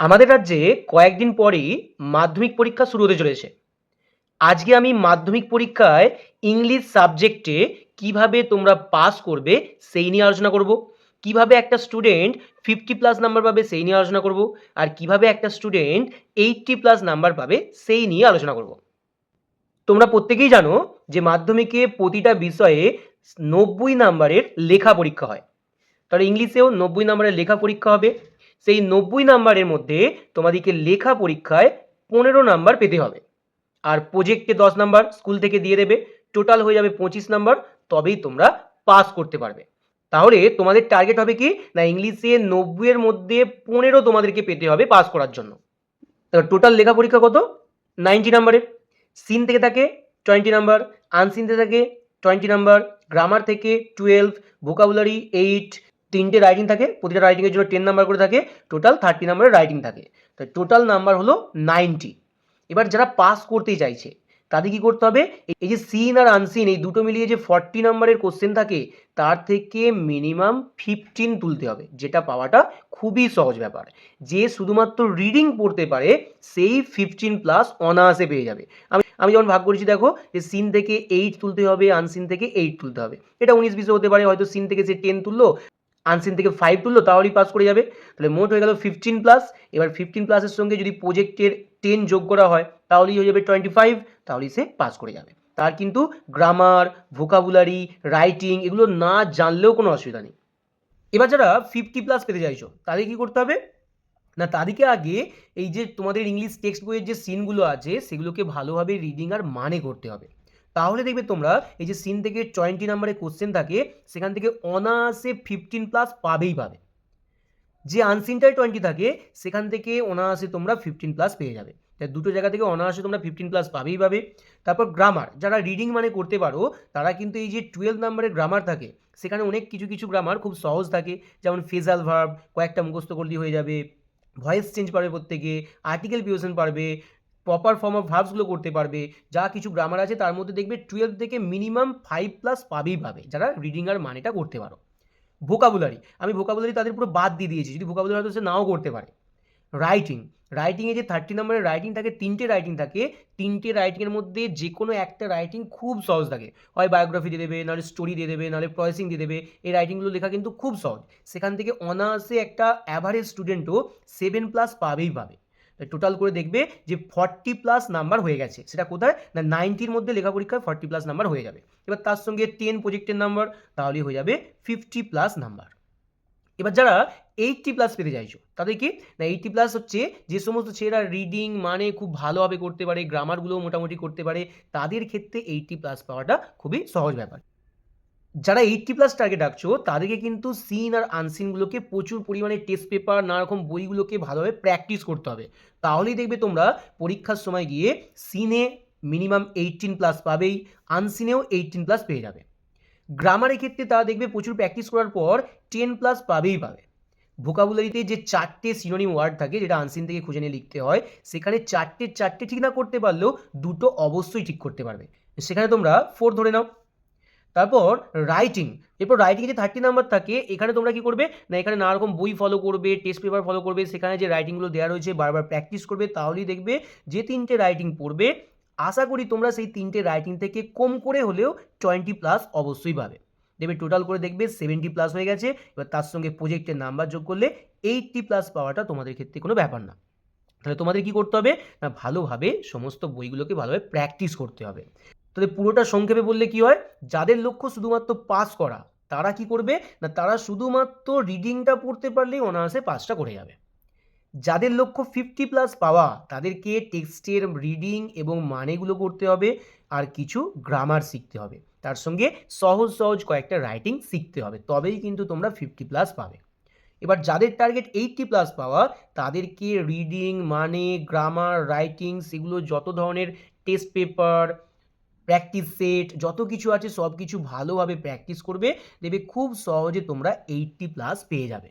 আমাদের রাজ্যে কয়েকদিন পরেই মাধ্যমিক পরীক্ষা শুরু হতে চলেছে। আজকে আমি মাধ্যমিক পরীক্ষায় ইংলিশ সাবজেক্টে কিভাবে তোমরা পাস করবে সেই নিয়ে আলোচনা করব। কিভাবে একটা স্টুডেন্ট 50 প্লাস নাম্বার পাবে সেই নিয়ে আলোচনা করব। আর কিভাবে একটা স্টুডেন্ট 80 প্লাস নাম্বার পাবে সেই নিয়ে আলোচনা করব। তোমরা প্রত্যেকেই জানো যে মাধ্যমিকে প্রতিটা বিষয়ে 90 নাম্বারের লেখা পরীক্ষা হয়। তাহলে ইংলিশেও 90 নাম্বারের লেখা পরীক্ষা হবে। সেই 90 নাম্বারের মধ্যে তোমাদেরকে লেখা পরীক্ষায় 15 নাম্বার পেতে হবে। আর প্রজেক্টে 10 নাম্বার স্কুল থেকে দিয়ে দেবে, টোটাল হয়ে যাবে 25 নাম্বার। তবেই তোমরা পাস করতে পারবে। তাহলে তোমাদের টার্গেট হবে কি না, ইংলিশে 90 এর মধ্যে 15 তোমাদেরকে পেতে হবে পাস করার জন্য। টোটাল লেখা পরীক্ষা কত? 90 নাম্বারের। সিন থেকে থাকে 20 নাম্বার, আনসিন থেকে থাকে 20 নাম্বার, গ্রামার থেকে 12, ভোকাবুলারি 8, তিনটে রাইটিং থাকে, প্রতিটা রাইটিংয়ের জন্য 10 নাম্বার করে থাকে, টোটাল 30 নাম্বারের রাইটিং থাকে। তাই টোটাল নাম্বার হলো 90। এবার যারা পাস করতে চাইছে তাদের কি করতে হবে, এই যে সিন আর আনসিন এই দুটো মিলিয়ে যে 40 নাম্বারের কোশ্চেন থাকে তার থেকে মিনিমাম 15 তুলতে হবে, যেটা পাওয়াটা খুবই সহজ ব্যাপার। যে শুধুমাত্র রিডিং পড়তে পারে সেই 15 প্লাস অনায়াসে পেয়ে যাবে। আমি যেমন ভাগ করেছি দেখো, যে সিন থেকে 8 তুলতে হবে, আনসিন থেকে 8 তুলতে হবে। এটা 19-20 হতে পারে, হয়তো সিন থেকে সে 10 তুললো, আনসিন থেকে 5 তুললো, তাহলেই পাস করে যাবে। তাহলে মোট হয়ে গেল 15 প্লাস। এবার 15 প্লাসের সঙ্গে যদি প্রজেক্টের 10 যোগ করা হয় তাহলেই হয়ে যাবে 25, তাহলেই সে পাস করে যাবে। তার কিন্তু গ্রামার, ভোকাবুলারি, রাইটিং এগুলো না জানলেও কোনো অসুবিধা নেই। এবার যারা 50 প্লাস পেতে চাইছো তাদের কি করতে হবে না, তাদেরকে আগে এই যে তোমাদের ইংলিশ টেক্সট বইয়ের যে সিনগুলো আছে সেগুলোকে ভালোভাবে রিডিং আর মানে করতে হবে। তাহলে দেখবে তোমরা এই যে সিন থেকে 20 নাম্বারের কোশ্চেন থাকে সেখান থেকে অনায়াসে 15 প্লাস পাবেই পাবে। যে আনসিনটাই 20 থাকে সেখান থেকে অনায়াসে তোমরা 15 প্লাস পেয়ে যাবে। তাই দুটো জায়গা থেকে অনায়াসে তোমরা 15 প্লাস পাবেই পাবে। তারপর গ্রামার, যারা রিডিং মানে করতে পারো তারা কিন্তু এই যে 12 নাম্বারের গ্রামার থাকে সেখানে অনেক কিছু কিছু গ্রামার খুব সহজ থাকে, যেমন ফেজাল ভার্ব কয়েকটা মুখস্থ করলেই হয়ে যাবে, ভয়েস চেঞ্জ পারবে প্রত্যেকে, আর্টিকেল প্রিপোজিশন পারবে, প্রপার ফর্ম অফ ভার্বসগুলো করতে পারবে। যা কিছু গ্রামার আছে তার মধ্যে দেখবে 12 থেকে মিনিমাম 5 প্লাস পাবেই পাবে যারা রিডিং আর মানেটা করতে পারো। ভোকাবুলারি, আমি ভোকাবুলারি তাদের পুরো বাদ দিয়ে দিয়েছি, যদি ভোকাবুলারি হয়তো সে নাও করতে পারে। রাইটিং, রাইটিংয়ে যে 30 নম্বরের রাইটিং থাকে, তিনটে রাইটিং থাকে, তিনটে রাইটিংয়ের মধ্যে যে কোনো একটা রাইটিং খুব সহজ থাকে, হয় বায়োগ্রাফি দিয়ে দেবে, নাহলে স্টোরি দিয়ে দেবে, নাহলে প্রসেসিং দিয়ে দেবে। এই রাইটিংগুলো লেখা কিন্তু খুব সহজ, সেখান থেকে অনায়াসে একটা অ্যাভারেজ স্টুডেন্টও 7 প্লাস পাবেই পাবে। টোটাল করে দেখবে যে 40 প্লাস নাম্বার হয়ে গেছে। সেটা কোথায় না, 90-র মধ্যে লেখা পরীক্ষায় 40 প্লাস নাম্বার হয়ে যাবে। এবার তার সঙ্গে 10 প্রজেক্টের নাম্বার, তাহলেই হয়ে যাবে 50 প্লাস নাম্বার। এবার যারা 80 প্লাস পেতে চাইছো তাদের কি না, 80 প্লাস হচ্ছে যে সমস্ত ছেলেরা রিডিং মানে খুব ভালোভাবে করতে পারে, গ্রামারগুলোও মোটামুটি করতে পারে, তাদের ক্ষেত্রে 80 প্লাস পাওয়াটা খুবই সহজ ব্যাপার। যারা 80 প্লাস টার্গেট রাখছো তাদেরকে কিন্তু সিন আর আনসিনগুলোকে প্রচুর পরিমাণে টেস্ট পেপার নানা রকম বইগুলোকে ভালোভাবে প্র্যাকটিস করতে হবে। তাহলেই দেখবে তোমরা পরীক্ষার সময় গিয়ে সিনে মিনিমাম 18 প্লাস পাবেই, আনসিনেও 18 প্লাস পেয়ে যাবে। গ্রামারের ক্ষেত্রে তারা দেখবে প্রচুর প্র্যাকটিস করার পর 10 প্লাস পাবেই পাবে। ভোকাবুলারিতে যে 4টে সিনোনিম ওয়ার্ড থাকে যেটা আনসিন থেকে খুঁজে নিয়ে লিখতে হয়, সেখানে 4টে ঠিক না করতে পারলেও দুটো অবশ্যই ঠিক করতে পারবে, সেখানে তোমরা 4 ধরে নাও। তারপর রাইটিং, এরপর রাইটিংয়ে যে 30 নাম্বার থাকে এখানে তোমরা কি করবে না, এখানে নানা রকম বই ফলো করবে, টেস্ট পেপার ফলো করবে, সেখানে যে রাইটিংগুলো দেওয়া রয়েছে বারবার প্র্যাকটিস করবে। তাহলেই দেখবে যে 3টে রাইটিং পড়বে আশা করি তোমরা সেই 3টে রাইটিং থেকে কম করে হলেও 20 প্লাস অবশ্যই পাবে। দেখবে টোটাল করে দেখবে 70 প্লাস হয়ে গেছে। এবার তার সঙ্গে প্রজেক্টের নাম্বার যোগ করলে 80 প্লাস পাওয়াটা তোমাদের ক্ষেত্রে কোনো ব্যাপার না। তাহলে তোমাদের কি করতে হবে না, ভালোভাবে সমস্ত বইগুলোকে ভালোভাবে প্র্যাকটিস করতে হবে। তাহলে পুরোটা সংক্ষেপে বললে কি হয়, যাদের লক্ষ্য শুধুমাত্র পাস করা তারা কি করবে না, তারা শুধুমাত্র রিডিংটা পড়তে পারলেই অনায়াসে পাসটা করে যাবে। যাদের লক্ষ্য 50 প্লাস পাওয়া তাদেরকে টেক্সটের রিডিং এবং মানেগুলো করতে হবে, আর কিছু গ্রামার শিখতে হবে, তার সঙ্গে সহজ সহজ কয়েকটা রাইটিং শিখতে হবে, তবেই কিন্তু তোমরা 50 প্লাস পাবে। এবার যাদের টার্গেট 80 প্লাস পাওয়া তাদেরকে রিডিং মানে গ্রামার রাইটিং সেগুলো যত ধরনের টেস্ট পেপার প্র্যাকটিস সেট যত কিছু আছে সব কিছু ভালোভাবে প্র্যাকটিস করবে, দেখবে খুব সহজে তোমরা 80 প্লাস পেয়ে যাবে।